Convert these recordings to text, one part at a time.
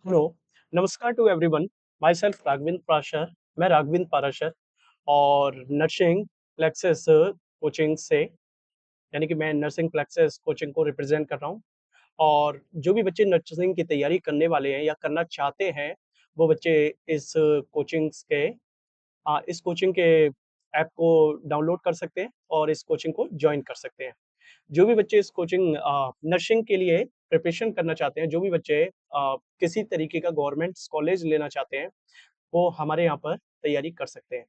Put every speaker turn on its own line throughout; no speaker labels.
Hello, नमस्कार to everyone. Myself Raghvindra Parashar. मैं राघविंद्र पाराशर और नर्सिंग प्लेक्सेस कोचिंग से यानी कि मैं नर्सिंग प्लेक्सेस कोचिंग को रिप्रेजेंट कर रहा हूँ। और जो भी बच्चे नर्सिंग की तैयारी करने वाले हैं या करना चाहते हैं, वो बच्चे इस इस कोचिंग के ऐप को डाउनलोड कर सकते हैं और इस कोचिंग को ज्वाइन कर सकते हैं। जो भी बच्चे इस कोचिंग नर्सिंग के लिए प्रिपरेशन करना चाहते हैं, जो भी बच्चे किसी तरीके का गवर्नमेंट कॉलेज लेना चाहते हैं, वो हमारे यहाँ पर तैयारी कर सकते हैं।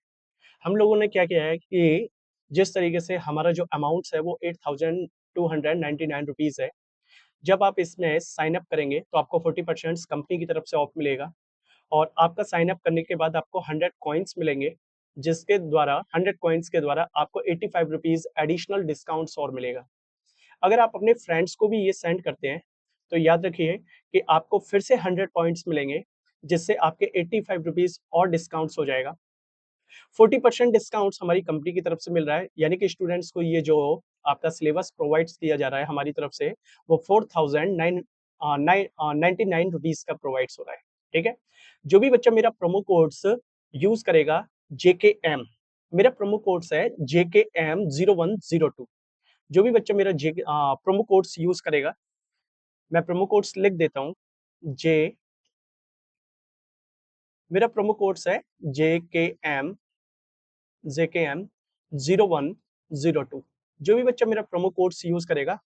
हम लोगों ने क्या किया है कि जिस तरीके से हमारा जो अमाउंट्स है वो 8,299 रुपीज़ है। जब आप इसमें साइन अप करेंगे तो आपको 40% कंपनी की तरफ से ऑफ मिलेगा और आपका साइन अप करने के बाद आपको 100 कॉइन्स मिलेंगे, जिसके द्वारा 100 कॉइन्स के द्वारा आपको 85 रुपीज़ एडिशनल डिस्काउंट्स और मिलेगा। अगर आप अपने फ्रेंड्स को भी ये सेंड करते हैं, तो याद रखिए कि आपको फिर से 100 पॉइंट्स मिलेंगे, जिससे आपके 85 रुपीज़ और डिस्काउंट्स हो जाएगा। 40% डिस्काउंट्स हमारी कंपनी की तरफ से मिल रहा है, यानी कि स्टूडेंट्स को ये जो आपका सिलेबस प्रोवाइड्स किया जा रहा है हमारी तरफ से, वो 4,999 रुपीज़ का प्रोवाइड्स हो रहा है, ठीक है? जो भी बच्चा मेरा प्रोमो कोड्स यूज़ करेगा जेकेएम, मेरा प्रोमो कोड्स है जेकेएम 0102। जो भी बच्चा मेरा प्रोमो कोड्स यूज करेगा, मैं प्रोमो कोड्स लिख देता हूँ। जे मेरा प्रोमो कोड्स है जे के एम 0102। जो भी बच्चा मेरा प्रोमो कोड्स यूज करेगा,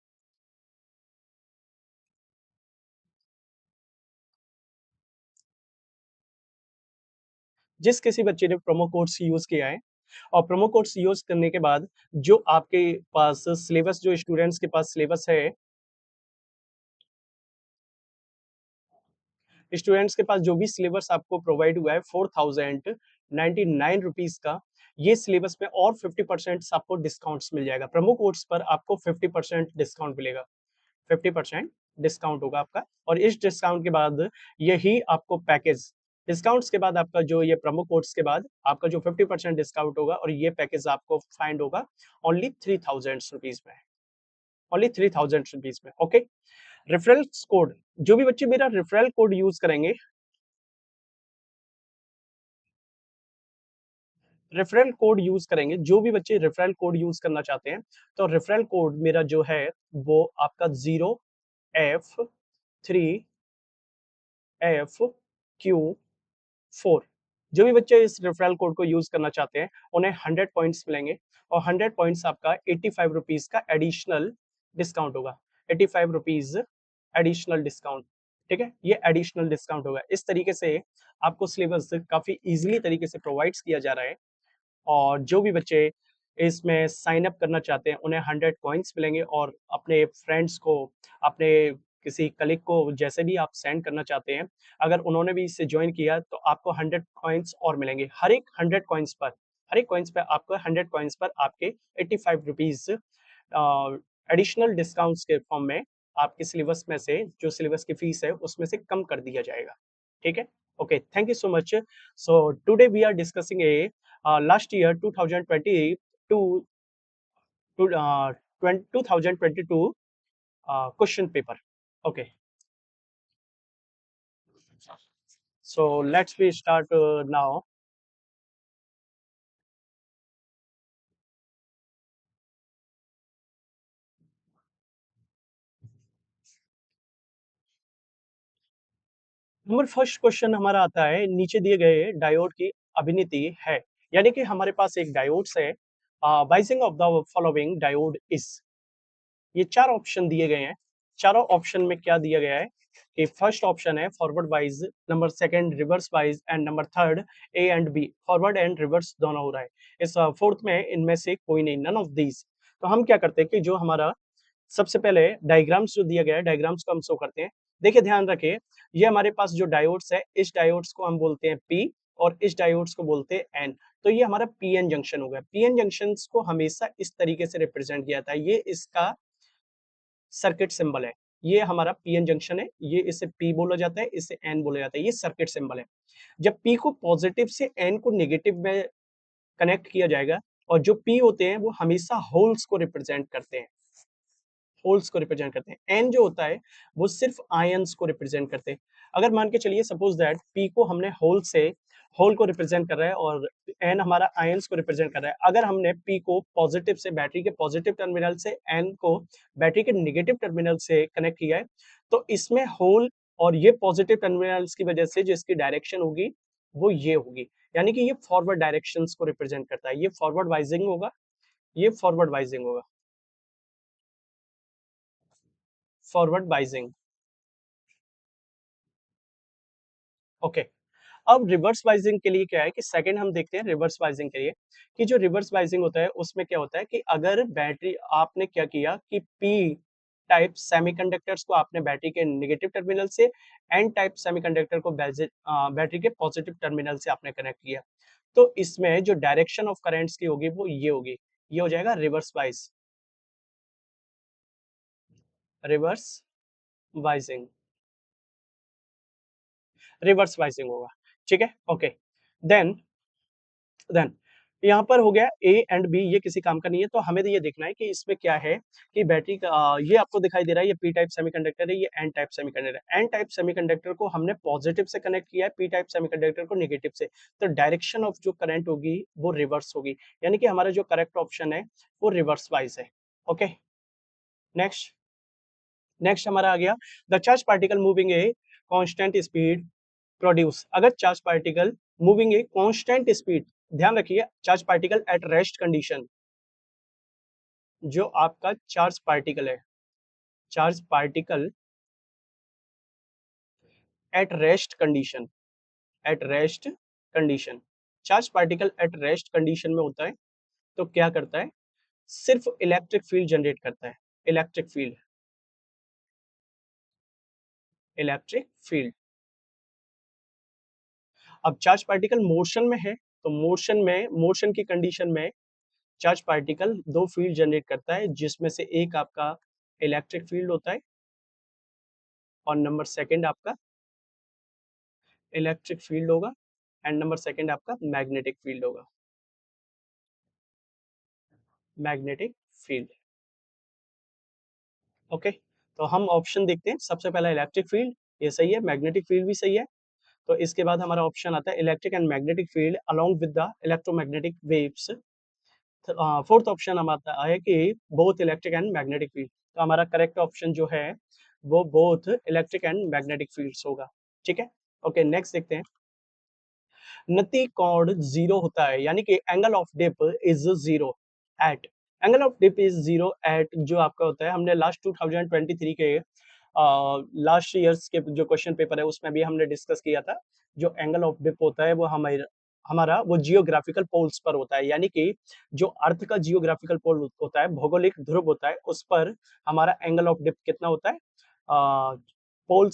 जिस किसी बच्चे ने प्रोमो कोड्स यूज किया है और प्रोमो कोड्स यूज करने के बाद जो आपके पास सिलेबस, जो स्टूडेंट्स के पास सिलेबस है, स्टूडेंट्स के पास जो भी सिलेबस आपको प्रोवाइड हुआ है 4,099 रुपीज का, ये सिलेबस पे और 50% आपको डिस्काउंट्स मिल जाएगा। प्रोमो कोड्स पर आपको 50% डिस्काउंट मिलेगा। 50% डिस्काउंट होगा आपका और इस डिस्काउंट के बाद यही आपको पैकेज, डिस्काउंट्स के बाद आपका जो ये प्रोमो कोड्स के बाद आपका जो 50% डिस्काउंट होगा और ये पैकेज आपको फाइंड होगा ओनली 3,000 रुपीज में, ओनली 3,000 रुपीज में। ओके, रेफरल कोड, जो भी बच्चे मेरा रेफरल कोड यूज करेंगे, रेफरल कोड यूज करेंगे, जो भी बच्चे रेफरल कोड यूज करना चाहते हैं, तो रेफरल कोड मेरा जो है वो आपका 0F3F Q4। जो भी बच्चे इस रेफरल कोड को यूज करना चाहते हैं, उन्हें 100 पॉइंट्स मिलेंगे और 100 पॉइंट्स आपका 85 रुपीज का एडिशनल डिस्काउंट होगा। 85 रुपीज एडिशनल डिस्काउंट, ठीक है? ये एडिशनल डिस्काउंट होगा। इस तरीके से आपको सिलेबस काफी इजीली तरीके से प्रोवाइड्स किया जा रहा है और जो भी बच्चे इसमें साइन अप करना चाहते हैं, उन्हें 100 कॉइन्स मिलेंगे और अपने फ्रेंड्स को, अपने किसी कलीग को, जैसे भी आप सेंड करना चाहते हैं, अगर उन्होंने भी इसे ज्वाइन किया तो आपको 100 कॉइन्स और मिलेंगे। हर एक कॉइन्स पर आपको 100 कॉइन्स पर आपके 85 रुपीज एडिशनल डिस्काउंट्स के फॉर्म में आपके सिलेबस में से, जो सिलेबस की फीस है उसमें से कम कर दिया जाएगा, ठीक है? Okay, thank you so much. So today we are discussing a last year 2022 to 2022 question paper. Okay, so let's we start now. Number first question हमारा आता है, नीचे दिए गए डायोड की अभिनीति है, यानी कि हमारे पास एक डायोड्स है। Biasing of the following diode is, ये चार ऑप्शन दिए गए हैं। चारों ऑप्शन में क्या दिया गया है कि फर्स्ट ऑप्शन है forward wise, number second reverse wise and number third A and B, forward and reverse दोनों हो रहा है। इस फोर्थ में इनमें से कोई नहीं, नन ऑफ दीज। तो हम क्या करते हैं कि जो हमारा सबसे पहले डायग्राम्स जो दिया गया है, डायग्राम्स को हम शो करते हैं। देखिए, ध्यान रखिए, ये हमारे पास जो डायोड्स है, इस डायोड्स को हम बोलते हैं पी और इस डायोड्स को बोलते हैं एन। तो ये हमारा पीएन जंक्शन हो गया। पीएन जंक्शन को हमेशा इस तरीके से रिप्रेजेंट किया जाता है, ये इसका सर्किट सिंबल है। ये हमारा पीएन जंक्शन है, ये इसे पी बोला जाता है, इसे एन बोला जाता है, ये सर्किट सिंबल है। जब पी को पॉजिटिव से एन को नेगेटिव में कनेक्ट किया जाएगा, और जो पी होते हैं वो हमेशा होल्स को रिप्रेजेंट करते हैं, होल्स को रिप्रेजेंट करते हैं। एन जो होता है वो सिर्फ आयंस को रिप्रेजेंट करते हैं। अगर मान के चलिए सपोज दैट पी को हमने होल को रिप्रेजेंट कर रहा है और एन हमारा आयंस को रिप्रेजेंट कर रहा है। अगर हमने पी को पॉजिटिव से, बैटरी के पॉजिटिव टर्मिनल से, एन को बैटरी के नेगेटिव टर्मिनल से कनेक्ट किया है, तो इसमें होल और ये पॉजिटिव टर्मिनल्स की वजह से जो इसकी डायरेक्शन होगी वो ये होगी, यानी कि ये फॉरवर्ड डायरेक्शंस को रिप्रेजेंट करता है। ये फॉरवर्ड वाइजिंग होगा, ये फॉरवर्ड वाइजिंग होगा, फॉरवर्ड वाइजिंग। ओके। अब रिवर्स वाइजिंग के लिए क्या है कि सेकंड हम देखते हैं रिवर्स वाइजिंग के लिए, कि जो रिवर्स वाइजिंग होता है उसमें क्या होता है कि अगर बैटरी, आपने क्या किया कि पी टाइप सेमीकंडक्टर्स को आपने बैटरी के नेगेटिव टर्मिनल से, एन टाइप सेमीकंडक्टर को बैटरी के पॉजिटिव टर्मिनल से आपने कनेक्ट किया, तो इसमें जो डायरेक्शन ऑफ करेंट्स की होगी वो ये होगी, ये हो जाएगा रिवर्स वाइज, रिवर्स वाइजिंग, रिवर्स वाइजिंग होगा। ठीक है, ओके। देन देन यहाँ पर हो गया ए एंड बी, ये किसी काम का नहीं है, तो हमें तो ये देखना है कि इसमें क्या है कि बैटरी का ये आपको दिखाई दे रहा है, ये पी टाइप सेमीकंडक्टर है, ये एन टाइप सेमीकंडक्टर है। एन टाइप सेमीकंडक्टर को हमने पॉजिटिव से कनेक्ट किया है, पी टाइप सेमीकंडक्टर को नेगेटिव से, तो डायरेक्शन ऑफ जो करंट होगी वो रिवर्स होगी, यानी कि हमारा जो करेक्ट ऑप्शन है वो रिवर्स वाइज है। ओके, नेक्स्ट नेक्स्ट हमारा आ गया, the charge particle moving a constant speed produce. अगर charge particle moving a constant speed, ध्यान रखिए charge particle at rest condition, जो आपका चार्ज पार्टिकल है, charge particle at rest condition, at rest condition, charge particle at rest condition में होता है, तो क्या करता है, सिर्फ इलेक्ट्रिक फील्ड जनरेट करता है, इलेक्ट्रिक फील्ड, इलेक्ट्रिक फील्ड। अब चार्ज पार्टिकल मोशन में है, तो मोशन की कंडीशन में चार्ज पार्टिकल दो फील्ड जनरेट करता है, जिसमें से एक आपका इलेक्ट्रिक फील्ड होता है और नंबर सेकंड आपका इलेक्ट्रिक फील्ड होगा, एंड नंबर सेकंड आपका मैग्नेटिक फील्ड होगा, मैग्नेटिक फील्ड। ओके, तो हम ऑप्शन देखते हैं, सबसे पहला इलेक्ट्रिक फील्ड, ये सही है, मैग्नेटिक फील्ड भी सही है। तो इसके बाद हमारा ऑप्शन आता है electric and magnetic field along with the electromagnetic waves. Fourth option हम आता है कि both electric and magnetic field, तो हमारा करेक्ट ऑप्शन जो है वो both electric and magnetic fields होगा। ठीक है, ओके, नेक्स्ट देखते हैं, नति कोण जीरो होता है, यानी कि angle of dip is zero at, angle of dip is zero at जो आपका होता है, हमने लास्ट 2023 के लास्ट ईयर्स के जो क्वेश्चन पेपर है उसमें भी हमने डिस्कस किया था, जो एंगल ऑफ डिप होता है वो हमारा हमारा वो जियोग्राफिकल पोल्स पर होता है, यानी कि जो अर्थ का जियोग्राफिकल पोल होता है, भौगोलिक ध्रुव होता है, उस पर हमारा एंगल ऑफ डिप कितना होता है, पोल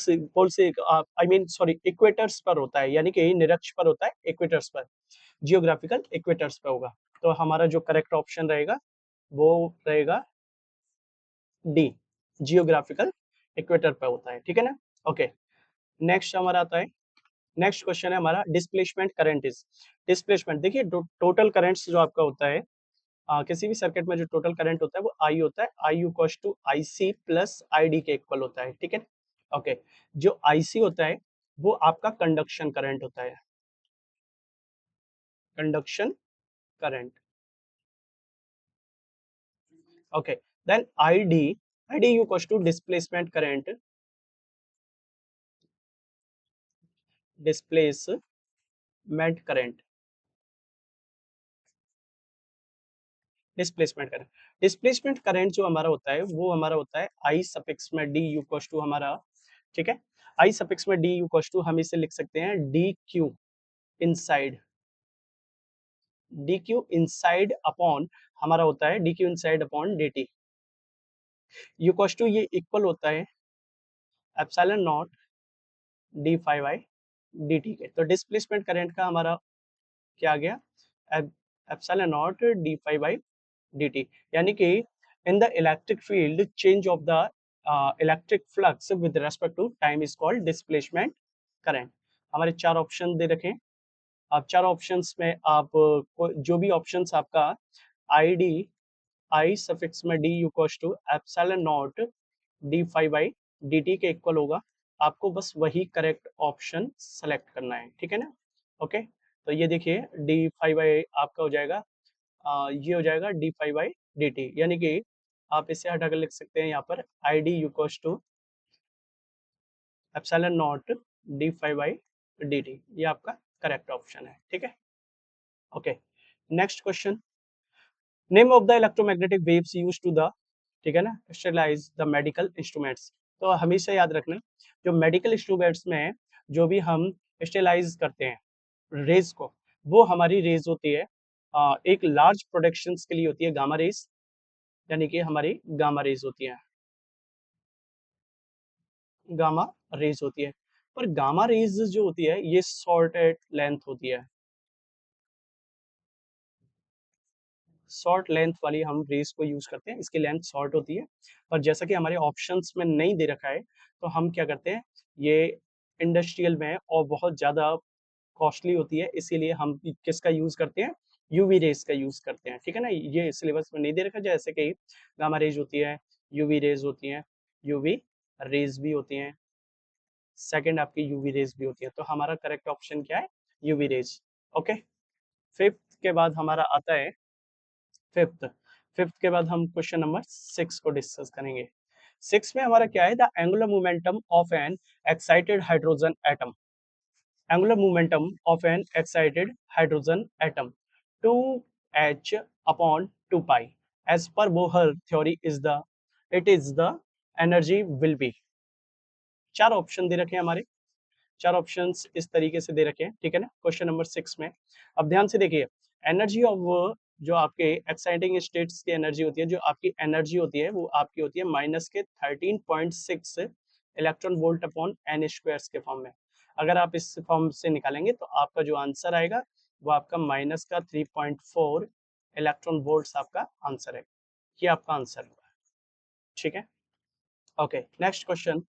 से आई मीन सॉरी इक्वेटर्स पर होता है, यानी कि निरक्ष पर होता है, इक्वेटर्स पर, जियोग्राफिकल इक्वेटर्स पर होगा। तो हमारा जो करेक्ट ऑप्शन रहेगा वो रहेगा डी, जियोग्राफिकल इक्वेटर पर होता है। ठीक है ना, ओके। नेक्स्ट हमारा आता है, नेक्स्ट क्वेश्चन है हमारा डिस्प्लेसमेंट करंट इज, डिस्प्लेसमेंट देखिए टोटल करंट्स जो आपका होता है, किसी भी सर्किट में जो टोटल करंट होता है वो आई होता है, I equals to I C plus I D के इक्वल होता है। ठीक है, ओके। जो आई सी होता है वो आपका कंडक्शन करंट होता है, conduction current. Okay, then I D equals to displacement current, displacement current, displacement current, displacement current जो हमारा होता है वो हमारा होता है आई सफिक्स में डी इक्वल्स टू हमारा, ठीक है, आई सफिक्स में डी इक्वल्स टू हम इसे लिख सकते हैं D Q inside, D Q inside upon हमारा होता है D Q inside upon D T equals to, ये इक्वल होता है epsilon naught D phi I D T के। तो डिस्प्लेसमेंट करंट का हमारा क्या आ गया, epsilon naught D phi by D T, यानी कि in the electric field change of the electric flux with respect to time is called displacement current. हमारे चार ऑप्शन दे रखे हैं, आप चार ऑप्शंस में आप जो भी ऑप्शंस आपका आई डी, आई सफिक्स में D equals to epsilon naught D phi by D T के इक्वल होगा, आपको बस वही करेक्ट ऑप्शन सेलेक्ट करना है, ठीक है ना। ओके, तो ये देखिए डी फाइव बाई आपका हो जाएगा, ये हो जाएगा D phi by D T, यानी कि आप इसे हटाकर लिख सकते हैं यहाँ पर I D equals to epsilon naught D phi by D T, ये आपका करेक्ट ऑप्शन है, ठीक है। Okay, next question, name of the electromagnetic waves used to the, ठीक है ना, स्टेलाइज द मेडिकल इंस्ट्रूमेंट्स। तो हमेशा याद रखना, जो मेडिकल इंस्ट्रूमेंट्स में जो भी हम स्टेलाइज करते हैं रेज को, वो हमारी रेज होती है एक लार्ज प्रोडक्शंस के लिए होती है गामा रेज, यानी कि हमारी गामा रेज होती है, गामा रेज होती है। पर गामा रेज जो होती है ये शॉर्ट लेंथ होती है, शॉर्ट लेंथ वाली हम रेज को यूज करते हैं, इसकी लेंथ शॉर्ट होती है। पर जैसा कि हमारे ऑप्शंस में नहीं दे रखा है, तो हम क्या करते हैं, ये इंडस्ट्रियल में और बहुत ज्यादा कॉस्टली होती है, इसीलिए हम किसका यूज करते हैं, यूवी रेज का यूज करते हैं, ठीक है ना। ये सिलेबस में नहीं दे रखा, जैसे कि गामा रेज होती है, यूवी रेज होती है, यूवी रेज भी होती हैं, सेकंड आपकी यूवी रेज भी होती है। तो हमारा करेक्ट ऑप्शन क्या है, यूवी रेज। ओके, फिफ्थ के बाद हमारा आता है फिफ्थ, फिफ्थ के बाद हम क्वेश्चन नंबर 6 को डिस्कस करेंगे। 6 में हमारा क्या है, the angular momentum of N excited hydrogen atom, angular momentum of an excited hydrogen atom 2h upon 2 pi as per Bohr theory is the, it is the energy will be। चार option दे रखे हैं हमारे, चार options इस तरीके से दे रखे हैं, ठीक है ना, क्वेश्चन नंबर 6 में। अब ध्यान से देखिए, एनर्जी ऑफ जो आपके एक्साइटिंग स्टेट्स की एनर्जी होती है, जो आपकी एनर्जी होती है वो आपकी होती है माइनस के 13.6 electron volt upon N squares के फॉर्म में। अगर आप इस फॉर्म से निकालेंगे तो आपका जो आंसर आएगा वो आपका माइनस का 3.4 इलेक्ट्रॉन वोल्ट्स आपका आंसर है, ये आपका आंसर होगा, ठीक है। ओके, नेक्स्ट क्वेश्चन,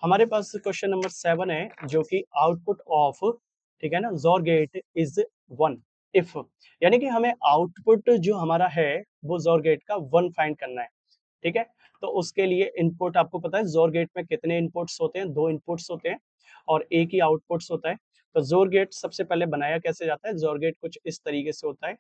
हमारे पास क्वेश्चन नंबर 7 है, जो कि आउटपुट ऑफ, ठीक है ना, जोर गेट इज 1 इफ, यानी कि हमें आउटपुट जो हमारा है वो जोर गेट का 1 फाइंड करना है, ठीक है। तो उसके लिए इनपुट आपको पता है जोर गेट में कितने इनपुट्स होते हैं, दो इनपुट्स होते हैं और एक ही आउटपुट्स होता है। तो जोर गेट सबसे पहले बनाया कैसे जाता है, जोर गेट कुछ इस तरीके से होता है,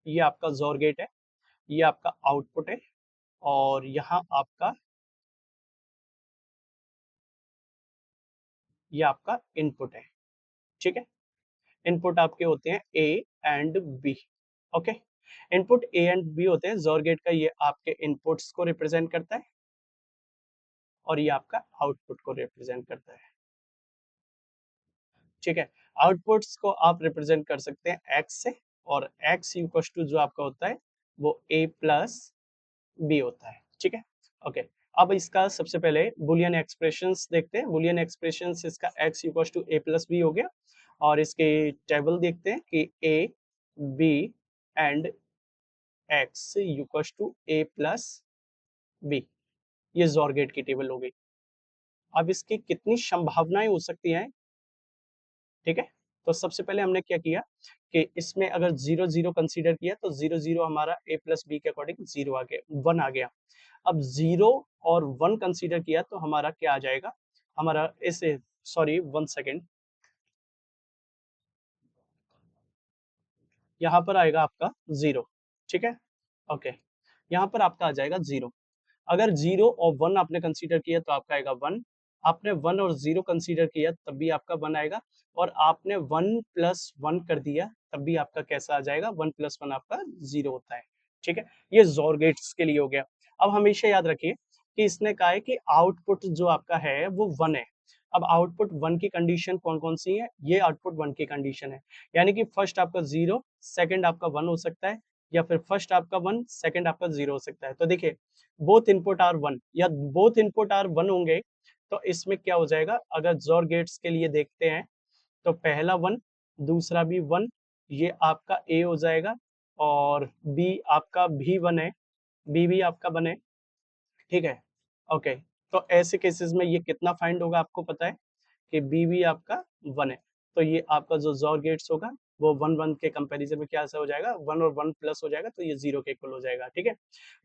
ये आपका जोर गेट है, ये आपका आउटपुट है और यहाँ आपका, ये आपका इनपुट है, ठीक है। इनपुट आपके होते हैं A and B. Okay, input A and B होते हैं, जोर गेट का ये आपके इनपुट्स को रिप्रेजेंट करता है और ये आपका आउटपुट को रिप्रेजेंट करता है, ठीक है। आउटपुट्स को आप रिप्रेजेंट कर सकते हैं एक्स से, और एक्स इक्वल्स टू जो आपका होता है वो ए प्लस बी होता है, ठीक है। ओके, अब इसका सबसे पहले बुलियन एक्सप्रेशंस देखते हैं, बुलियन एक्सप्रेशंस इसका X equals to A plus B हो गया, और इसके टेबल देखते हैं कि A B and X equals to A plus B, ये जोर गेट की टेबल हो गई। अब इसकी कितनी संभावनाएं हो सकती हैं, ठीक है। तो सबसे पहले हमने क्या किया कि इसमें अगर 0 0 कंसीडर किया तो 0 0 हमारा a प्लस बी के अकॉर्डिंग 0 आ गया, 1 आ गया। अब 0 और 1 कंसीडर किया तो हमारा क्या आ जाएगा, हमारा इसे, सॉरी 1 सेकेंड, यहाँ पर आएगा आपका 0, ठीक है। ओके, यहाँ पर आपका आ जाएगा 0। अगर 0 और 1 आपने कंसीडर किया तो आपका आएगा 1, आपने 1 और 0 कंसीडर किया तब भी आपका 1 आएगा, और आपने 1 प्लस 1 कर दिया तब भी आपका कैसा आ जाएगा, 1 प्लस 1 आपका 0 होता है, ठीक है। ये जोर गेट्स के लिए हो गया। अब हमेशा याद रखिए कि इसने कहा है कि आउटपुट जो आपका है वो 1 है। अब आउटपुट 1 की कंडीशन कौन कौन सी है, ये आउटपुट 1 की कंडीशन है, यानी कि फर्स्ट आपका 0, सेकंड आपका 1 हो सकता है, या फिर फर्स्ट आपका 1, सेकंड आपका 0 हो सकता है। तो देखिए बोथ इनपुट आर 1 या बोथ इनपुट आर 1 होंगे, तो इसमें क्या हो जाएगा, अगर जोर गेट्स के लिए देखते हैं तो पहला 1, दूसरा भी 1, ये आपका ए हो जाएगा, और बी आपका भी 1 है, बी भी आपका 1 है, ठीक है। ओके, तो ऐसे केसेस में ये कितना फाइंड होगा आपको पता है कि बी भी आपका 1 है, तो ये आपका जो जोर गेट्स होगा वो 1 1 के कंपैरिजन में क्या ऐसा हो जाएगा, 1 और 1 प्लस हो जाएगा, तो ये 0 के इक्वल हो जाएगा। ठीक है,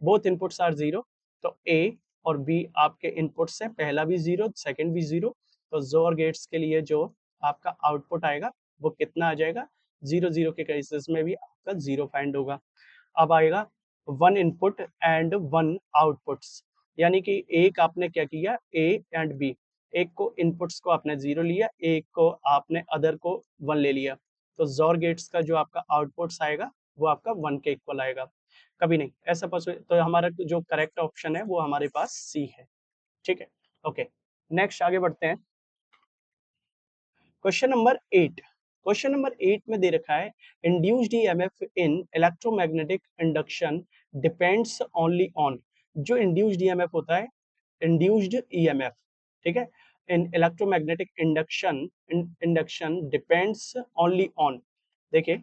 बोथ इनपुट्स आर 0, तो ए और बी आपके इनपुट्स है, पहला भी 0 सेकंड भी 0, तो जोर गेट्स के लिए जो आपका आउटपुट आएगा वो कितना आ जाएगा, 0 0 के केसेस में भी आपका 0 फाइंड होगा। अब आएगा 1 इनपुट एंड 1 आउटपुट्स, यानी कि एक आपने क्या किया, ए एंड बी, एक को इनपुट्स को आपने 0 लिया, एक को आपने अदर को 1 ले लिया, तो जोर गेट्स का जो आपका आउटपुट्स आएगा वो आपका 1 के इक्वल आएगा, कभी नहीं ऐसा पॉसिबल। तो हमारा जो करेक्ट ऑप्शन है वो हमारे पास सी है। ठीक है, ओके, नेक्स्ट आगे बढ़ते हैं। क्वेश्चन नंबर 8, क्वेश्चन नंबर 8 में दे रखा है induced EMF in electromagnetic induction depends only on, जो इंड्यूस्ड ईएमएफ होता है, इंड्यूस्ड ईएमएफ, ठीक है, in electromagnetic induction depends only on. देखिए,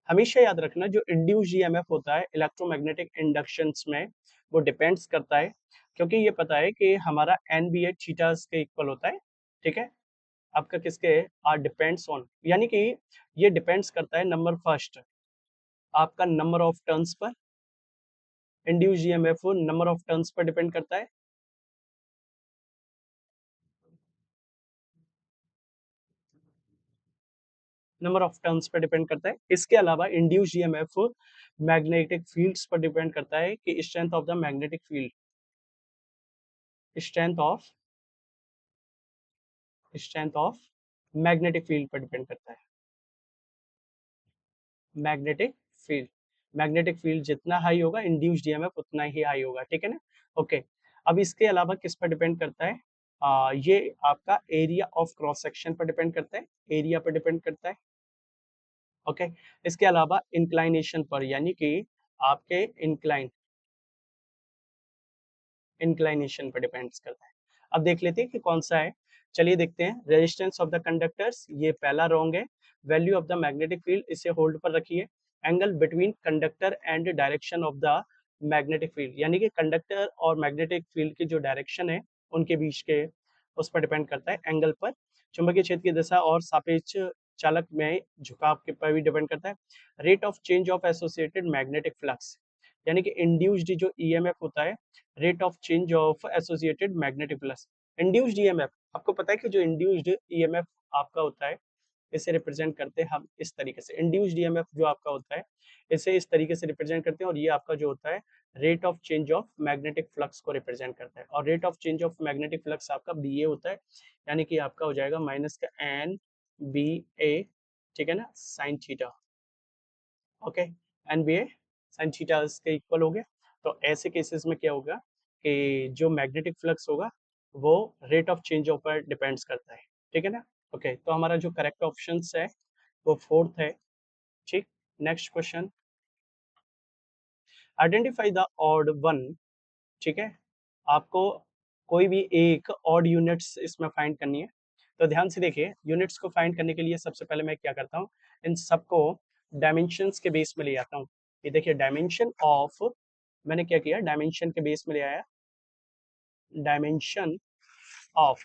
हमेशा याद रखना जो इंड्यूस्ड ईएमएफ होता है इलेक्ट्रोमैग्नेटिक इंडक्शंस में, वो डिपेंड्स करता है, क्योंकि ये पता है कि हमारा एन बी ए थीटास के इक्वल होता है। ठीक है, आपका किसके आर डिपेंड्स ऑन, यानी कि ये डिपेंड्स करता है नंबर फर्स्ट आपका number of turns per, induced EMF number of turns per depend करता है, number of turns per depend करता है। इसके अलावा इंड्यूस्ड ईएमएफ मैग्नेटिक फील्ड्स पर डिपेंड करता है कि strength of the magnetic field, strength of strength of magnetic field पर डिपेंड करता है। मैग्नेटिक फील्ड, मैग्नेटिक फील्ड जितना हाई होगा इंड्यूस्ड ईएमएफ उतना ही हाई होगा। ठीक है ना, ओके। अब इसके अलावा किस पर डिपेंड करता है, ये आपका एरिया ऑफ क्रॉस सेक्शन पर डिपेंड करता है, एरिया पर डिपेंड करता है। ओके, इसके अलावा इंक्लाइनेशन पर, यानी कि आपके इंक्लाइनेशन पर डिपेंड्स करता है। अब देख लेते हैं कि कौन सा है, चलिए देखते हैं। रेजिस्टेंस ऑफ द कंडक्टर्स, ये पहला रॉन्ग है। Value of the magnetic field, इसे होल्ड पर रखिए। Angle between conductor and direction of the magnetic field, यानी कि कंडक्टर और मैग्नेटिक फील्ड की जो डायरेक्शन है उनके बीच के, उस पर डिपेंड करता है एंगल पर। चुंबकीय क्षेत्र की दिशा और सापेक्ष चालक में झुकाव के पर भी डिपेंड करता है। Rate of change of associated magnetic flux, यानी कि इंड्यूस्ड जो ईएमएफ होता है, rate of change of associated magnetic flux. Induced EMF, आपको पता है कि जो इंड्यूस्ड ईएमएफ आपका होता है, इसे रिप्रेजेंट करते हैं हम इस तरीके से। इंड्यूस्ड ईएमएफ जो आपका होता है, इसे इस तरीके से रिप्रेजेंट करते हैं, और ये आपका जो होता है rate of change of magnetic flux को रिप्रेजेंट करता है। और rate of change of magnetic flux आपका बी ए होता है, यानी कि आपका हो जाएगा माइनस का एन बी ए, ठीक है ना, sine theta. Okay, N B A sine theta के इक्वल हो गया। तो ऐसे केसेस में क्या होगा कि जो मैग्नेटिक फ्लक्स होगा वो रेट ऑफ चेंज पर डिपेंड्स करता है। ठीक है ना, ओके। तो हमारा जो करेक्ट ऑप्शन है वो फोर्थ है। ठीक, next question, identify the odd one. ठीक है, आपको कोई भी एक ऑड यूनिट्स इसमें फाइंड करनी है। तो ध्यान से देखिए, यूनिट्स को फाइंड करने के लिए सबसे पहले मैं क्या करता हूँ, इन सबको डायमेंशंस के बेस में ले आता हूँ। ये देखिए डायमेंशन ऑफ, मैंने क्या किया, डायमेंशन के बेस में ले आया, डायमेंशन ऑफ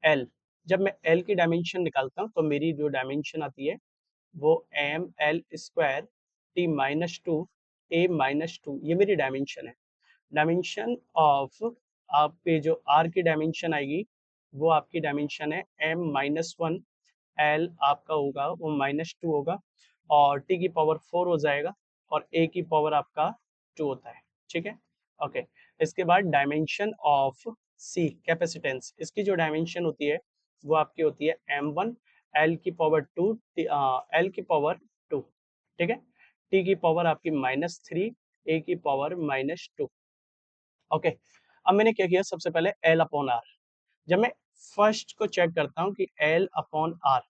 एल। जब मैं एल की डायमेंशन निकालता हूँ तो मेरी जो डायमेंशन आती है वो M L square T minus two A minus two, ये मेरी डायमेंशन है। डायमेंशन ऑफ आपके जो आर की डायमेंशन आएगी वो आपकी डायमेंशन है एम माइनस वन, एल आपका होगा वो माइनस टू होगा, और टी की पावर 4 हो जाएगा, और ए की पावर आपका 2 होता है। ठीक है, ओके। इसके बाद डायमेंशन ऑफ सी कैपेसिटेंस, इसकी जो डायमेंशन होती है वो आपकी होती है एम वन, एल की पावर 2, एल की पावर 2, ठीक है, टी की पावर आपकी माइनस 3, ए की पावर माइनस 2। ओके, अब मैंने क्या किया, सबसे पहले एल अपॉन आर। जब मैं फर्स्ट को चेक करता हूँ कि एल अपॉन आर,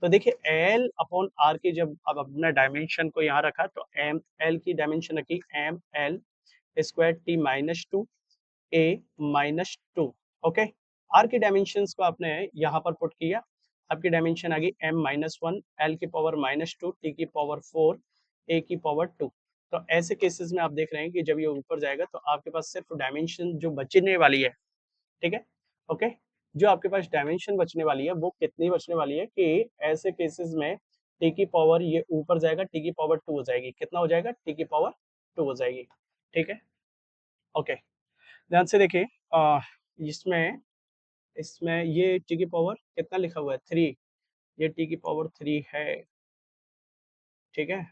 तो देखिए एल अपॉन आर की जब अब अपना डायमेंशन को यहाँ रखा तो एम एल की डायमेंशन रखी M L square T minus two A minus two. Okay, R की डायमेंशंस को आपने यहाँ पर पुट किया, आपकी डायमेंशन आ गई एम माइनस वन, एल की पावर माइनस टू, टी की पावर 4, ए की पावर 2। तो ऐसे केसेस में आप देख रहे हैं कि जब ये ऊपर जाएगा तो आपके पास सिर्फ डायमेंशन जो बचने वाली है, ठीक है, ओके, जो आपके पास डायमेंशन बचने वाली है वो कितनी बचने वाली है कि ऐसे केसेस में टी की पावर ये ऊपर जाएगा, टी की पावर 2 हो जाएगी। कितना हो जाएगा? टी की पावर 2 हो जाएगी। ठीक है, ओके। ध्यान से देखिए, इसमें इसमें ये टी की पावर कितना लिखा हुआ है? 3। ये टी की पावर 3 है। ठीक है,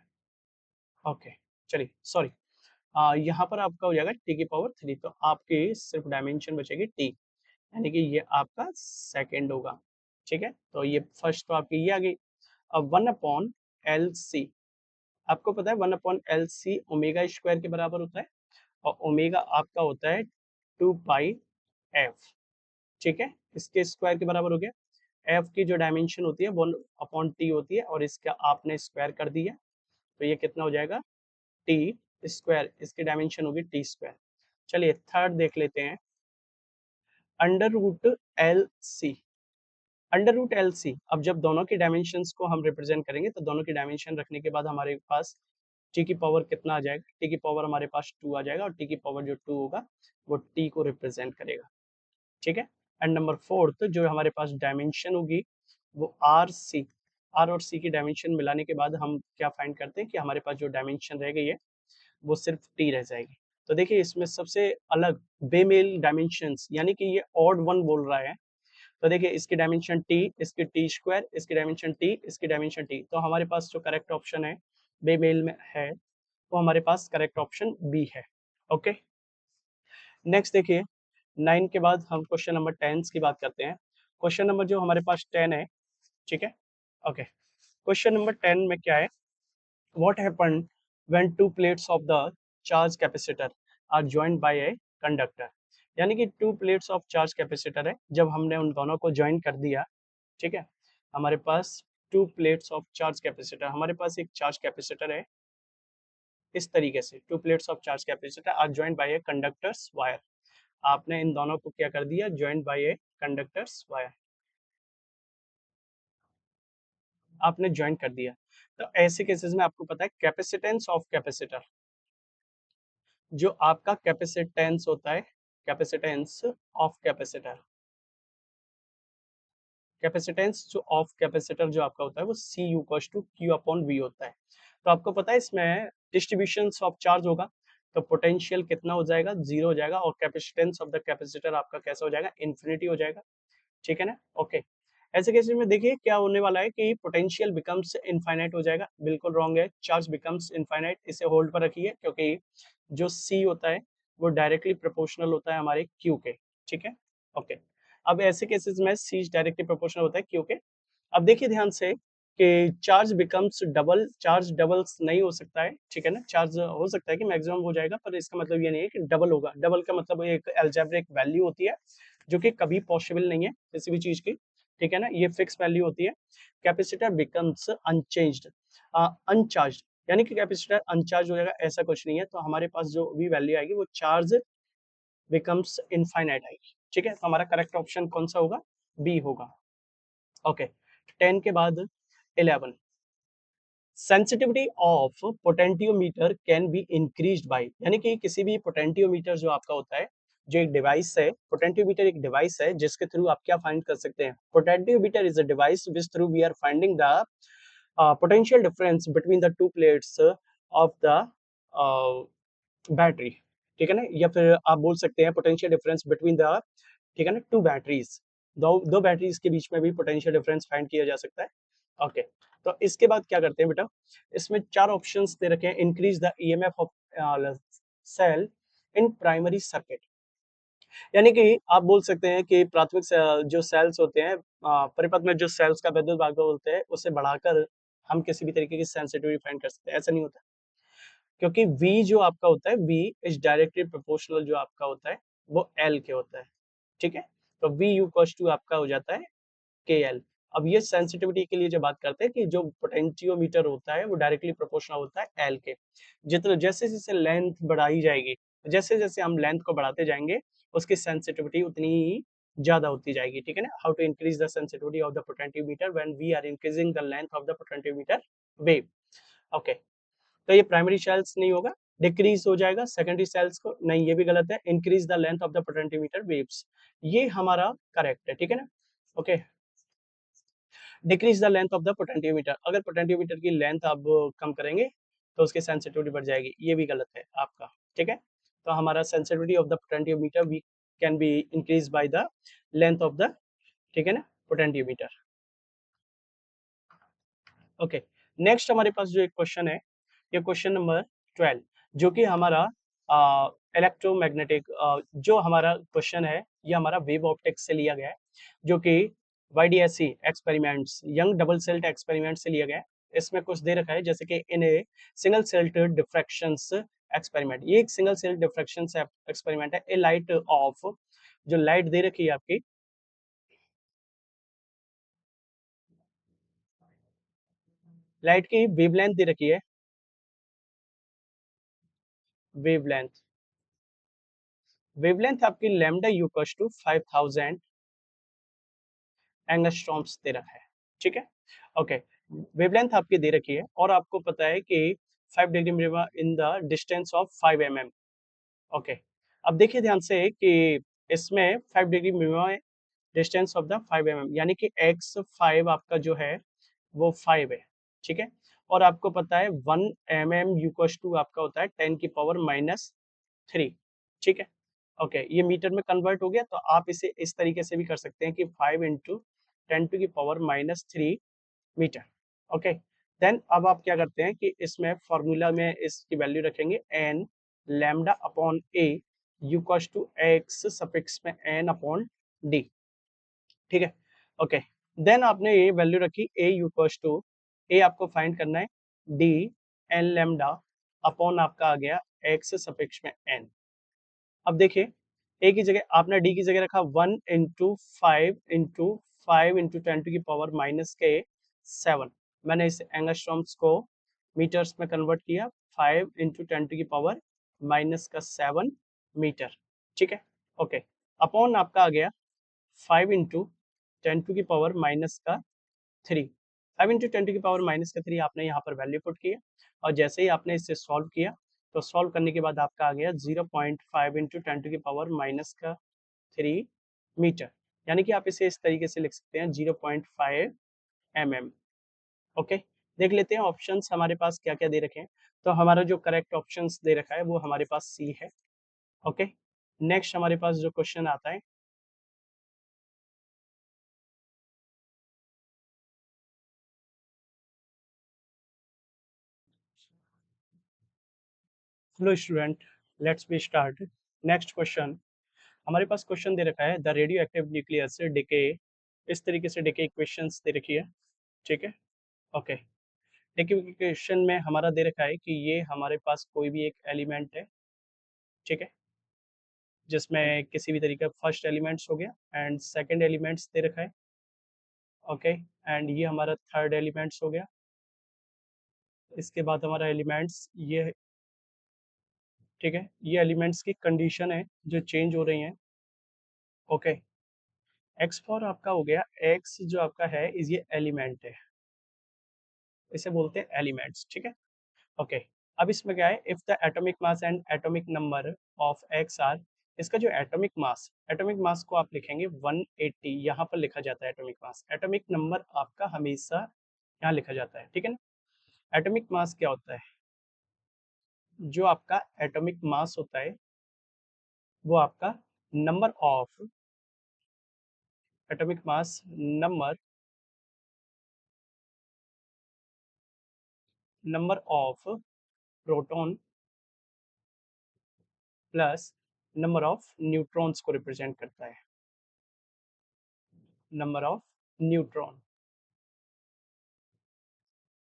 ओके। चलिए, सॉरी, यहाँ पर आपका हो जाएगा टी की पावर 3, तो आपकी सिर्फ डायमेंशन बचेगी टी, यानी कि ये आपका सेकंड होगा। ठीक है, तो ये फर्स्ट तो आपकी ये आ गई। अब 1/LC, आपको पता है 1/LC ओमेगा स्क्वायर के बराबर होता है, और ओमेगा आपका होता है 2πf। ठीक है, इसके स्क्वायर के बराबर हो गया। एफ की जो डायमेंशन होती है 1/t होती है, और इसका आपने स्क्वायर कर दिया, तो ये कितना हो जाएगा? टी स्क्वायर, इसकी डायमेंशन होगी टी स्क्वायर। चलिए थर्ड देख लेते हैं, under root L C. Under root L C, अब जब दोनों की डायमेंशंस को हम रिप्रेजेंट करेंगे, तो दोनों की डायमेंशन रखने के बाद हमारे पास टी की पावर कितना आ जाएगा? टी की पावर हमारे पास 2 आ जाएगा, और टी की पावर जो 2 होगा वो टी को रिप्रेजेंट करेगा। ठीक है, एंड नंबर फोर्थ जो हमारे पास डायमेंशन होगी वो आर सी। आर और सी की डायमेंशन मिलाने के बाद हम क्या फाइंड करते हैं कि हमारे पास जो डायमेंशन रह गई है वो सिर्फ टी रह जाएगी। तो देखिए, इसमें सबसे अलग बेमेल डायमेंशंस, यानी कि ये ऑड वन बोल रहा है। तो देखिए, इसकी डायमेंशन टी, इसकी टी स्क्वायर, इसकी डायमेंशन टी, इसकी डायमेंशन टी, तो हमारे पास जो करेक्ट ऑप्शन है बेमेल में है, वो हमारे पास करेक्ट ऑप्शन बी है। ओके, नेक्स्ट देखिए, 9 के बाद हम क्वेश्चन नंबर 10 की बात करते हैं। क्वेश्चन नंबर जो हमारे पास 10 है, ठीक है, ओके। क्वेश्चन नंबर 10 में क्या है? What happened when two plates of the charge capacitor are joined by a conductor? यानी कि to plates of charge capacitor है, जब हमने उन दोनों को ज्वाइन कर दिया, ठीक है, हमारे पास two plates of charge capacitor, हमारे पास एक चार्ज कैपेसिटर है इस तरीके से, two plates of charge capacitor are joint by a conductors wire. आपने इन दोनों को क्या कर दिया? Joint by a conductors wire, आपने ज्वाइन कर दिया। तो ऐसे केसेस में आपको पता है कैपेसिटेंस ऑफ कैपेसिटर, जो आपका कैपेसिटेंस होता है, कैपेसिटेंस ऑफ कैपेसिटर, कैपेसिटेंस जो ऑफ कैपेसिटर जो आपका होता है वो C U equals to Q upon V होता है। तो आपको पता है इसमें डिस्ट्रीब्यूशन ऑफ चार्ज होगा, तो पोटेंशियल कितना हो जाएगा? 0 हो जाएगा, और कैपेसिटेंस ऑफ द कैपेसिटर आपका कैसा हो जाएगा? इन्फिनिटी हो जाएगा। ठीक है ना, ओके। ऐसे केस में देखिए क्या होने वाला है कि पोटेंशियल बिकम्स इनफाइनाइट हो जाएगा। बिल्कुल रॉन्ग है, चार्ज बिकम्स इनफाइनाइट, इसे होल्ड पर रखिए, क्योंकि जो सी होता है वो डायरेक्टली प्रोपोर्शनल होता है हमारे क्यू के। ठीक है, ओके। अब ऐसे केसेस में सी डायरेक्टली प्रोपोर्शनल होता है क्यू के। अब देखिए ध्यान से कि charge becomes double, charge doubles नहीं हो सकता है, ठीक है ना। चार्ज हो सकता है कि मैक्सिमम हो जाएगा, पर इसका मतलब ये नहीं है कि डबल होगा। डबल का मतलब एक अलजेब्रिक वैल्यू होती है, जो कि कभी पॉसिबल नहीं है किसी भी चीज की, ठीक है ना, ये फिक्स वैल्यू होती है। कैपेसिटर बिकम्स अनचेंज्ड, अनचार्ज, यानी कि कैपेसिटर अनचार्ज हो जाएगा, ऐसा कुछ नहीं है। तो हमारे पास जो भी वैल्यू आएगी वो चार्ज बिकम्स इनफाइनाइट आएगी। ठीक है, तो हमारा करेक्ट ऑप्शन कौन सा होगा? बी होगा। ओके, 10 के बाद 11, sensitivity of potentiometer can be increased by, यानी कि किसी भी पोटेंटियोमीटर जो आपका होता है, जो एक डिवाइस है, पोटेंटियोमीटर एक डिवाइस है जिसके थ्रू आप क्या फाइंड कर सकते हैं? Potentiometer is a device which through we are finding the potential difference between the two plates of the battery. ठीक है ना, या फिर आप बोल सकते हैं पोटेंशियल डिफरेंस बिटवीन द, ठीक है ना, टू बैटरीज, दो बैटरीज के बीच में भी पोटेंशियल डिफरेंस फाइंड किया जा सकता है। ओके, तो इसके बाद क्या करते हैं बेटा, इसमें चार ऑप्शंस दे रखे हैं। Increase the EMF of cell in primary circuit, यानी कि आप बोल सकते हैं कि प्राथमिक जो सेल्स होते हैं, परिपथ में जो सेल्स का विद्युत भाग होते हैं, उसे बढ़ाकर हम किसी भी तरीके की सेंसिटिविटी फाइंड कर सकते हैं। ऐसा नहीं होता, क्योंकि V जो आपका होता है, V इज डायरेक्टली प्रोपोर्शनल जो आपका होता है वो L के होता है। ठीक है, तो V यू इक्वल्स टू आपका हो जाता है KL। अब ये सेंसिटिविटी के लिए जब बात करते हैं कि जो पोटेंशियोमीटर होता है वो डायरेक्टली प्रोपोर्शनल होता है L के। जितना जैसे जैसे लेंथ बढ़ाई जाएगी, जैसे जैसे हम लेंथ को बढ़ाते जाएंगे, उसकी सेंसिटिविटी उतनी ही ज्यादा होती जाएगी। ठीक है ना, how to increase the sensitivity of the potentiometer when we are increasing the length of the potentiometer wave. Okay, तो ये प्राइमरी सेल्स नहीं होगा, डिक्रीज हो जाएगा। सेकेंडरी सेल्स को नहीं, ये भी गलत है। Increase the length of the potentiometer waves, ये हमारा करेक्ट है। ठीक है ना, okay. Decrease the length of the potentiometer, अगर पोटेंशियोमीटर की लेंथ आप कम करेंगे तो उसकी सेंसिटिविटी बढ़ जाएगी, ये भी गलत है आपका, ठीक है। तो हमारा sensitivity of the potentiometer we can be increase by the length of the, ठीक है ना, पोटेंशियोमीटर। ओके, नेक्स्ट हमारे पास जो एक क्वेश्चन है, ये क्वेश्चन नंबर 12, जो कि हमारा इलेक्ट्रोमैग्नेटिक जो हमारा क्वेश्चन है, ये हमारा वेव ऑप्टिक्स से लिया गया है, जो कि YDSC experiments, Young double slit experiment से लिया गया है। इसमें कुछ दे रखा है, जैसे कि इन ए सिंगल सेल्ट डिफ्रैक्शंस एक्सपेरिमेंट, ये एक सिंगल सेल्ट डिफ्रैक्शंस एक्सपेरिमेंट है। ए लाइट ऑफ, जो लाइट दे रखी है आपकी, लाइट की वेवलेंथ दे रखी है, वेवलेंथ, वेवलेंथ आपकी लैम्डा इक्वल्स टू 5000 एंगस्ट्रॉम्स दे रखा है, ठीक है। ओके, वेवलेंथ आपकी दे रखी है और आपको पता है कि 5 degree minima in the distance of 5 mm। Okay, अब देखिए ध्यान से कि इसमें 5 degree minima distance of the 5 mm, यानी कि x5 आपका जो है वो 5 है, ठीक है। और आपको पता है 1 mm इक्वल्स टू आपका होता है 10 की पावर -3, ठीक है। ओके, ये मीटर में कन्वर्ट हो गया, तो आप इसे इस तरीके से भी कर सकते हैं कि 5 इंटू 10 टू की पावर -3 मीटर। ओके, देन अब आप क्या करते हैं कि इसमें फॉर्मूला में इसकी वैल्यू रखेंगे n lambda upon a equals to x suffix में n अपॉन d, ठीक है। ओके, देन आपने ये वैल्यू रखी a इक्वल्स टू, a आपको फाइंड करना है d n लैम्डा अपॉन आपका आ गया x सफिक्स में n। अब देखिए, ए की जगह आपने डी की जगह रखा 1 इंटू 5 इंटू 10 टू की पावर -7। मैंने इस एंगस्ट्रॉम्स को मीटर्स में कन्वर्ट किया, 5 इंटू 10 टू की पावर -7 मीटर, ठीक है। ओके, अपॉन आपका आ गया 5 इंटू 10 टू की पावर -3, 5 इंटू 10 टू की पावर -3 आपने यहाँ पर वैल्यू पुट किया, और जैसे ही आपने इसे सॉल्व किया, तो सॉल्व करने के बाद आपका आ गया 0.5 इंटू 10 टू की पावर -3 मीटर, यानी कि आप इसे इस तरीके से लिख सकते हैं 0.5 mm। ओके, देख लेते हैं ऑप्शंस हमारे पास क्या क्या दे रखे हैं। तो हमारा जो करेक्ट ऑप्शंस दे रखा है वो हमारे पास सी है। ओके, नेक्स्ट हमारे पास जो क्वेश्चन आता है, hello student, let's be start. Next question हमारे पास क्वेश्चन दे रखा है, the radio active nucleus decay, इस तरीके से डिके इक्वेशंस दे रखी है, ठीक है। ओके, डिके इक्वेशन में हमारा दे रखा है कि ये हमारे पास कोई भी एक एलिमेंट है, ठीक है, जिसमें किसी भी तरीके का फर्स्ट एलिमेंट्स हो गया एंड सेकंड एलिमेंट्स दे रखा है। ओके, एंड ये हमारा थर्ड एलिमेंट्स हो गया, इसके बाद हमारा एलिमेंट्स ये, ठीक है, ये एलिमेंट्स की कंडीशन है जो चेंज हो रही हैं। ओके, एक्स फॉर आपका हो गया, एक्स जो आपका है इस ये एलिमेंट है, इसे बोलते हैं एलिमेंट्स, ठीक है। ओके, अब इसमें क्या है, if the atomic mass and atomic number of X are, इसका जो एटॉमिक मास को आप लिखेंगे 180, यहाँ पर लिखा जाता है एटॉमिक मास, एटॉमिक नंबर आपका हमेशा यहाँ लिखा जाता है, ठीक है ना। एटॉमिक मास क्या होता है, जो आपका एटॉमिक मास होता है वो आपका number of, atomic mass number, number of proton plus number of neutrons को रिप्रेजेंट करता है, नंबर ऑफ न्यूट्रॉन,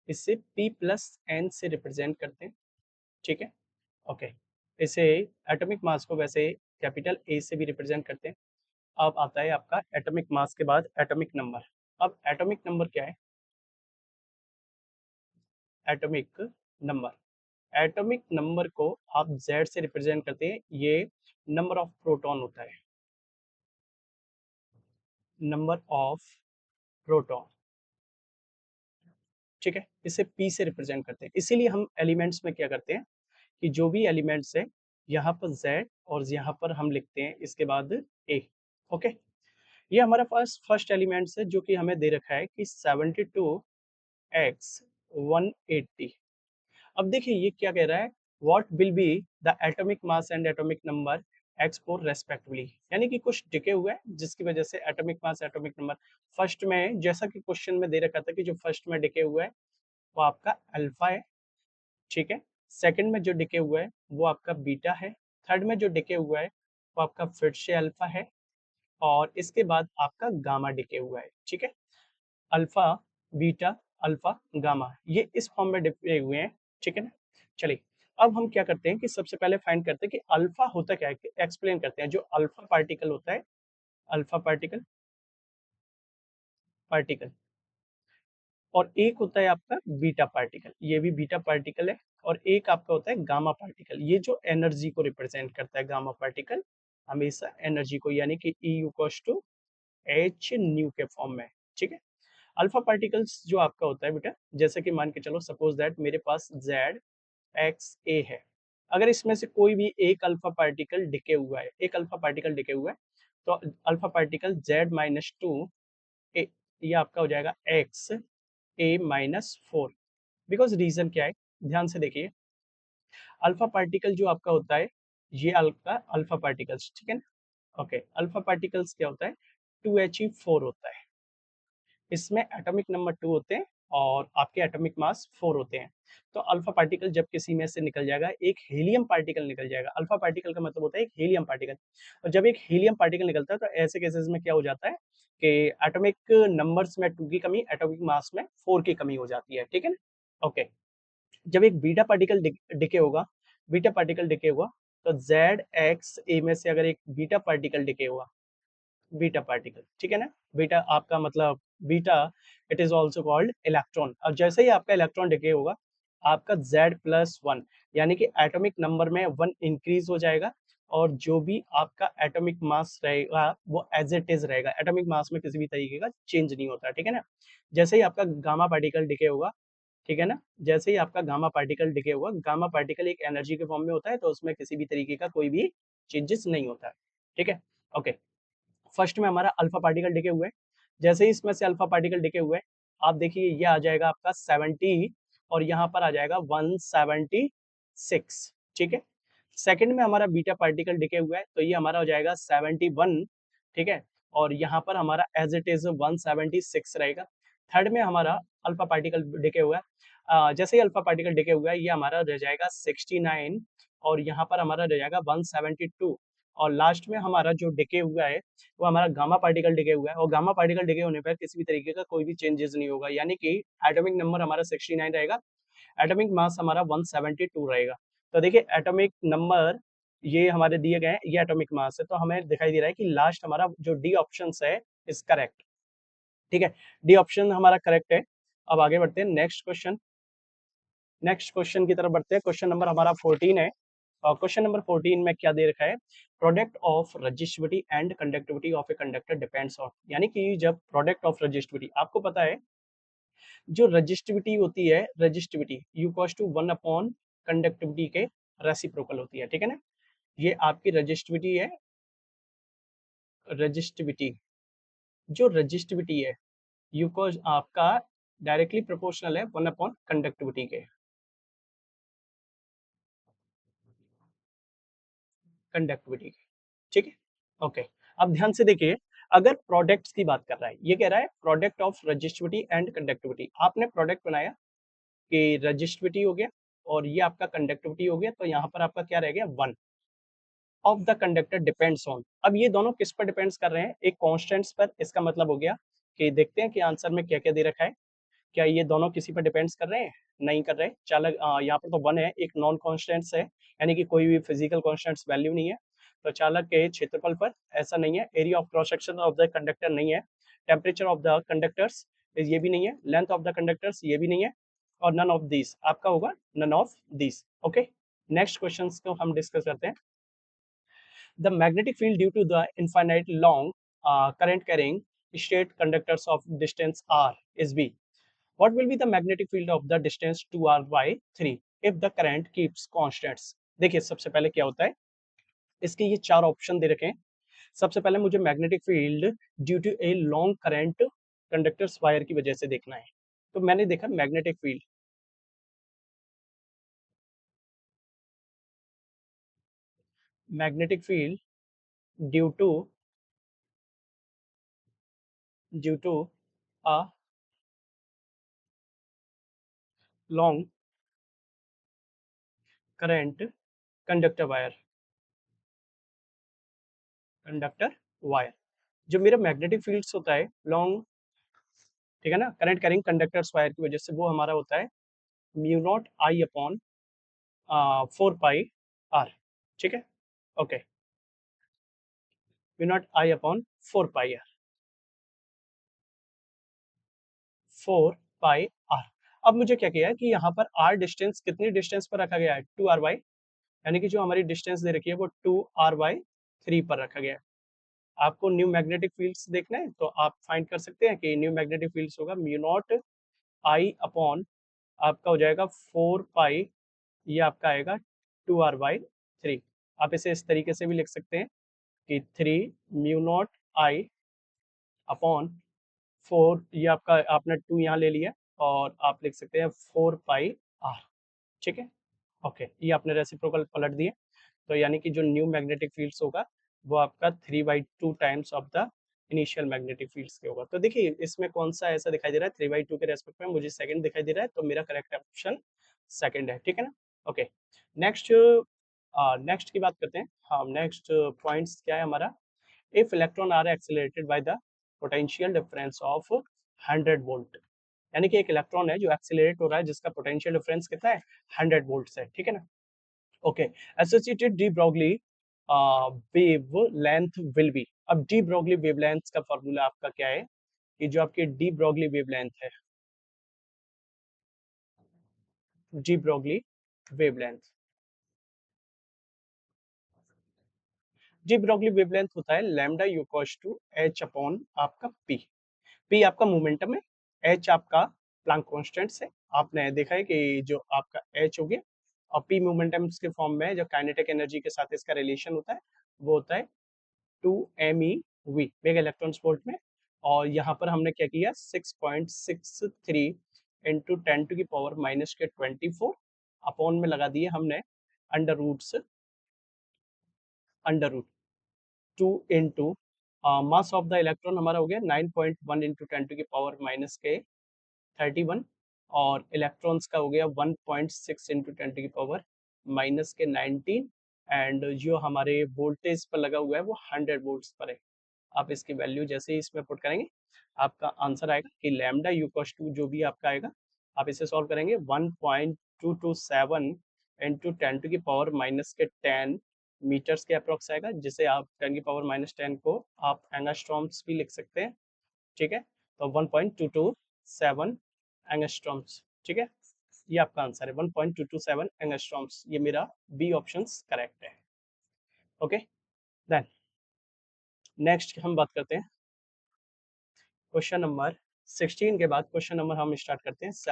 इसे p प्लस एन से रिप्रेजेंट करते हैं, ठीक है। ओके, इसे एटॉमिक मास को वैसे कैपिटल ए से भी रिप्रेजेंट करते हैं। अब आता है आपका एटॉमिक मास के बाद एटॉमिक नंबर। अब एटॉमिक नंबर क्या है, एटॉमिक नंबर, एटॉमिक नंबर को आप z से रिप्रेजेंट करते हैं, ये नंबर ऑफ प्रोटॉन होता है, नंबर ऑफ प्रोटॉन, ठीक है, इसे p से रिप्रेजेंट करते हैं। इसीलिए हम एलिमेंट्स में क्या करते हैं कि जो भी एलिमेंट्स है यहाँ पर z और यहाँ पर हम लिखते हैं इसके बाद a। ओके, ये हमारा पास फर्स्ट एलिमेंट्स है जो कि हमें दे रखा है कि 72x 180। अब देखिए ये क्या कह रहा है, what will be the atomic mass and atomic number x4 respectively, यानी कि कुछ टिके हुए हैं जिसकी वजह से atomic mass atomic number first में, जैसा कि क्वेश्चन में दे रखा था कि जो फर्स्ट में डिके हुआ है वो आपका अल्फा है, ठीक है। सेकंड में जो डिके हुआ है वो आपका बीटा है। थर्ड में जो डिके हुआ है वो आपका फिर से अल्फा है, और इसके बाद आपका गामा डिके हुआ है, ठीक है। अल्फा, बीटा, अल्फा, गामा, ये इस फॉर्म में डिके हुए हैं, ठीक है ना। चलिए अब हम क्या करते हैं कि सबसे पहले फाइंड करते हैं कि अल्फा होता क्या है, एक्सप्लेन करते हैं। जो अल्फा पार्टिकल होता है, अल्फा पार्टिकल पार्टिकल और एक होता है आपका बीटा पार्टिकल, ये भी बीटा पार्टिकल है। और एक आपका होता है गामा पार्टिकल, ये जो एनर्जी को रिप्रेजेंट करता है। गामा पार्टिकल हमेशा एनर्जी को, यानी कि E equals to h nu के फॉर्म में, ठीक है। अल्फा पार्टिकल्स जो आपका होता है बेटा, जैसे कि मान के चलो सपोज दैट मेरे पास जेड एक्स ए है। अगर इसमें से कोई भी एक अल्फा पार्टिकल डिके हुआ है, एक अल्फा पार्टिकल डिके हुआ है, तो alpha particle Z minus two A, ये आपका हो जाएगा X A minus four. Because reason क्या है, ध्यान से देखिए। अल्फा पार्टिकल जो आपका होता है, ये अल्फा अल्फा पार्टिकल्स, ठीक है ना। ओके, अल्फा पार्टिकल्स क्या होता है, 2He4 होता है। इसमें एटॉमिक नंबर 2 होते हैं और आपके एटॉमिक मास 4 होते हैं। तो अल्फा पार्टिकल जब किसी में से निकल जाएगा, एक हीलियम पार्टिकल निकल जाएगा। अल्फा पार्टिकल का मतलब होता है एक हीलियम पार्टिकल। और जब एक हीलियम पार्टिकल निकलता है तो ऐसे केसेस में क्या हो जाता है कि एटॉमिक नंबर्स में 2 की कमी, एटॉमिक मास में 4 की कमी हो जाती है, ठीक है ना। ओके, जब एक बीटा पार्टिकल डिके होगा, बीटा पार्टिकल डिके हुआ, तो जेड एक्स ए में से अगर एक बीटा पार्टिकल डिके हुआ, बीटा पार्टिकल, ठीक है ना। बीटा आपका मतलब beta, it is also called electron. अब जैसे ही आपका इलेक्ट्रॉन डिके होगा, आपका Z+1, यानी कि एटॉमिक नंबर में 1 इंक्रीज हो जाएगा, और जो भी आपका एटॉमिक मास रहेगा वो एज इट इज रहेगा। एटॉमिक मास में किसी भी तरीके का चेंज नहीं होता, ठीक है ना। जैसे ही आपका गामा पार्टिकल डिके होगा, ठीक है ना, जैसे ही आपका गामा पार्टिकल डिके हुआ, गामा पार्टिकल एक एनर्जी के फॉर्म में होता है, तो उसमें किसी भी तरीके का कोई भी चेंजेस नहीं होता है, ठीक है। ओके, फर्स्ट में हमारा अल्फा पार्टिकल डिके हुए, जैसे ही इसमें से अल्फा पार्टिकल डिके हुए, आप देखिए ये आ जाएगा आपका 70, और यहाँ पर आ जाएगा 176, ठीक है। सेकंड में हमारा बीटा पार्टिकल डिके हुआ है, तो ये हमारा हो जाएगा 71, ठीक है। और यहाँ पर हमारा एज इट इज 176 रहेगा। थर्ड में हमारा अल्फा पार्टिकल डिके हुआ है, जैसे ही अल्फा पार्टिकल डिके हुआ है, ये हमारा रह जाएगा 69, और यहाँ पर हमारा रह जाएगा 172। और लास्ट में हमारा जो डिके हुआ है वो हमारा गामा पार्टिकल डिके हुआ है, और गामा पार्टिकल डिके होने पर किसी भी तरीके का कोई भी चेंजेस नहीं होगा, यानी कि एटॉमिक नंबर हमारा 69 रहेगा, एटॉमिक मास हमारा 172 रहेगा। तो देखिए एटॉमिक नंबर ये हमारे दिए गए हैं, ये एटॉमिक मास है, तो हमें दिखाई दे रहा है कि लास्ट हमारा जो डी ऑप्शन है इज करेक्ट, ठीक है। डी ऑप्शन हमारा करेक्ट है। अब आगे बढ़ते हैं नेक्स्ट क्वेश्चन, नेक्स्ट क्वेश्चन की तरफ बढ़ते हैं। क्वेश्चन नंबर हमारा 14 है, और क्वेश्चन नंबर 14 में क्या दे रखा है, product of resistivity and conductivity of a conductor depends on, यानी कि जब प्रोडक्ट ऑफ रजिस्टिविटी, आपको पता है जो रजिस्टिविटी होती है, resistivity equals to 1 upon conductivity के रेसिप्रोकल होती है, ठीक है ना। ये आपकी रजिस्टिविटी है, रजिस्टिविटी, जो रजिस्टिविटी है इक्वल्स आपका डायरेक्टली प्रोपोर्शनल है 1 अपॉन कंडक्टिविटी के, कंडक्टिविटी के, ठीक है। ओके, अब ध्यान से देखिए, अगर प्रोडक्ट्स की बात कर रहा है, ये कह रहा है product of resistivity and conductivity, आपने प्रोडक्ट बनाया कि रजिस्टिविटी हो गया और ये आपका कंडक्टिविटी हो गया, तो यहाँ पर आपका क्या रह गया, 1 of the conductor depends on. अब ये दोनों किस पर डिपेंड्स कर रहे हैं, एक कॉन्स्टेंट्स पर। इसका मतलब हो गया कि देखते हैं कि आंसर में क्या क्या दे रखा है, क्या ये दोनों किसी पर डिपेंड्स कर रहे हैं, नहीं कर रहे। चालक यहाँ पर तो 1 है, एक नॉन कॉन्स्टेंट्स है, यानी कि कोई भी फिजिकल कॉन्स्टेंट्स वैल्यू नहीं है। तो चालक के क्षेत्रफल पर ऐसा नहीं है, area of cross section of the conductor नहीं है, टेम्परेचर ऑफ द कंडक्टर्स ये भी नहीं है, लेंथ ऑफ द कंडक्टर्स ये भी नहीं है, और नन ऑफ दिस आपका होगा, none of this. Okay, next question को हम डिस्कस करते हैं। The magnetic field due to the infinite long current carrying straight conductors of distance r is V. What will be the magnetic field of the distance 2r by 3 if the current keeps constants? देखिए सबसे पहले क्या होता है, इसके ये चार option दे रखे हैं। सबसे पहले मुझे magnetic field due to a long current conductors wire की वजह से देखना है। तो मैंने देखा magnetic field due to due to a long current conductor wire. जो मेरा मैग्नेटिक फील्ड्स होता है लॉन्ग, ठीक है ना, करंट कैरिंग कंडक्टर्स वायर की वजह से, वो हमारा होता है mu naught I upon 4 pi R. ठीक है, okay, mu naught I upon 4 pi R, 4 pi R. अब मुझे क्या किया है कि यहाँ पर आर डिस्टेंस कितनी डिस्टेंस पर रखा गया है, 2 r/, यानी कि जो हमारी डिस्टेंस दे रखी है वो 2r/3 पर रखा गया है। आपको न्यू मैग्नेटिक फील्ड्स देखना है तो आप फाइंड कर सकते हैं कि न्यू मैग्नेटिक फील्ड्स होगा म्यू नॉट आई अपॉन, आपका हो जाएगा 4 पाई, ये आपका आएगा 2r/3। आप इसे इस तरीके से भी लिख सकते हैं कि 3 म्यू नॉट आई अपॉन 4, ये आपका, आपने 2 यहाँ ले लिया और आप लिख सकते हैं 4 पाई आर। ठीक है, ओके, ये आपने रेसिप्रोकल पलट दिए, तो यानी कि जो न्यू मैग्नेटिक फील्ड्स होगा वो आपका 3/2 times of the initial magnetic fields के होगा। तो देखिए इसमें कौन सा ऐसा दिखाई दे रहा है, 3/2 के रेस्पेक्ट में मुझे सेकंड दिखाई दे रहा है, तो मेरा करेक्ट ऑप्शन सेकंड है। ठीक है ना, ओके। नेक्स्ट, नेक्स्ट की बात करते हैं। हाँ, नेक्स्ट पॉइंट्स क्या है हमारा, if electron are accelerated by the potential difference of 100 volt, यानी कि एक इलेक्ट्रॉन है जो एक्सेलरेट हो रहा है जिसका पोटेंशियल डिफरेंस कितना है, 100 वोल्ट है। ठीक है ना, okay. Associated de Broglie wavelength will be, अब डी ब्रॉगली वेवलेंथ का फॉर्मूला आपका क्या है, कि जो आपकी डी ब्रॉगली वेवलेंथ है, de Broglie wavelength, de Broglie wavelength होता है lambda equals to h upon आपका पी। पी आपका मोमेंटम है, एच आपका प्लैंक कांस्टेंट है। आपने देखा है कि जो आपका एच हो गया और पी मोमेंटम्स के फॉर्म में जो काइनेटिक एनर्जी के साथ इसका रिलेशन होता है वो होता है 2 MeV मेगा इलेक्ट्रॉन वोल्ट में। और यहाँ पर हमने क्या किया, 6.63 इंटू 10⁻⁻24 अपॉन में लगा दिए हमने under root 2 into mass of the electron हमारा हो गया 9.1 इंटू 10⁻⁻31, और इलेक्ट्रॉन्स का हो गया 1.6 इंटू 10⁻⁻19, एंड जो हमारे वोल्टेज पर लगा हुआ है वो 100 वोल्ट्स पर है। आप इसकी वैल्यू जैसे ही इसमें पुट करेंगे आपका आंसर आएगा कि लैम्डा इक्वल्स टू, जो भी आपका आएगा आप इसे सॉल्व करेंगे 1.227 इंटू 10⁻⁻10 मीटर्स के अप्रोक्स आएगा, जिसे आप 10⁻⁻10 को आप एंगस्ट्रॉम्स भी लिख सकते हैं। ठीक है, तो 1.227 एंगस्ट्रॉम्स। ठीक है, ये आपका आंसर है 1.227 एंगस्ट्रॉम्स, ये मेरा बी ऑप्शन करेक्ट है। ओके, देन नेक्स्ट हम बात करते हैं क्वेश्चन नंबर 16 के बाद क्वेश्चन नंबर हम स्टार्ट करते हैं